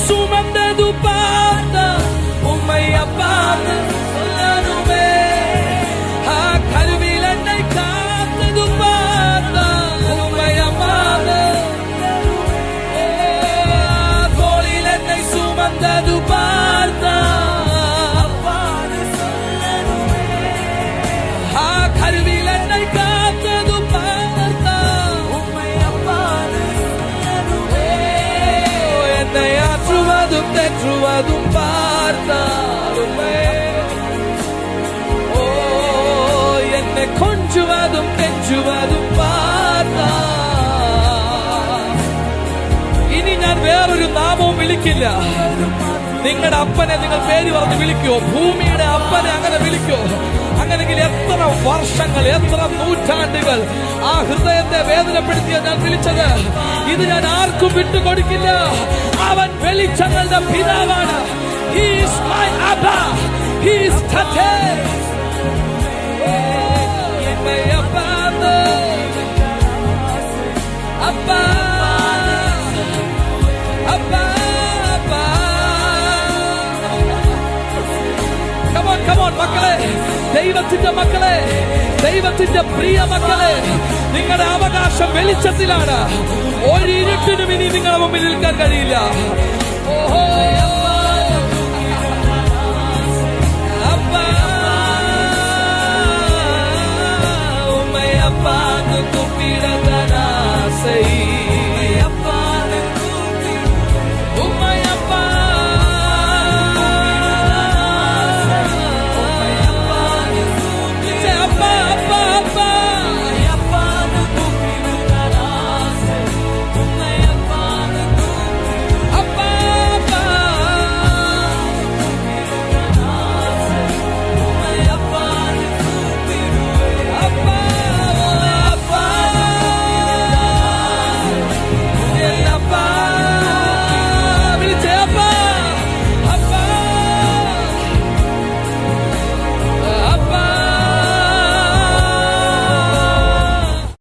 சுமந்தது பார்த்த உம்மை அப்பான்னு சொல்லணுமே. கருவில் என்னை காத்தது பார்த்த உம்மை அப்பான்னு, தோளில் என்னை சுமந்தது பார்த்த அப்பான்னு சொல்லணுமே. கருவில் என்னை காத்தது பார்த்த உம்மை அப்பான்னு சொல்லணுமே. என்னை ஆற்றுவதும் தேற்றுவதும் பார்த்தாலுமே, ஓ என்னை கொஞ்சுவதும் കെഞ്ചുവതും பார்ത്താ. ഇനി ഞാൻ വേറൊരു നാമവും വിളിക്കില്ല. നിങ്ങളുടെ അപ്പനെ നിങ്ങൾ പേര് പറഞ്ഞ് വിളിക്കോ? ഭൂമിയുടെ അപ്പനെ അങ്ങനെ വിളിക്കോ? അങ്ങനെങ്കിൽ എത്ര വർഷങ്ങൾ, എത്ര നൂറ്റാണ്ടുകൾ ആ ഹൃദയത്തെ വേദനപ്പെടുത്തിയ ഞാൻ വിളിച്ചത്. ഇത് ഞാൻ ആർക്കും വിട്ടുകൊടുക്കില്ല. അവൻ വെളിച്ചങ്ങളുടെ പിതാവാണ്. He is my Abba. He is Tate. Abba, Abba, Abba. Come on, come on, മക്കളെ, ദൈവത്തിന്റെ മക്കളെ, ദൈവത്തിന്റെ പ്രിയ മക്കളെ, നിങ്ങളുടെ അവകാശം വെളിച്ചത്തിലാണ്. ഒരു ഇരുട്ടിനും ഇനി നിങ്ങളുടെ മുമ്പിൽ നിൽക്കാൻ കഴിയില്ല. ഓഹോ.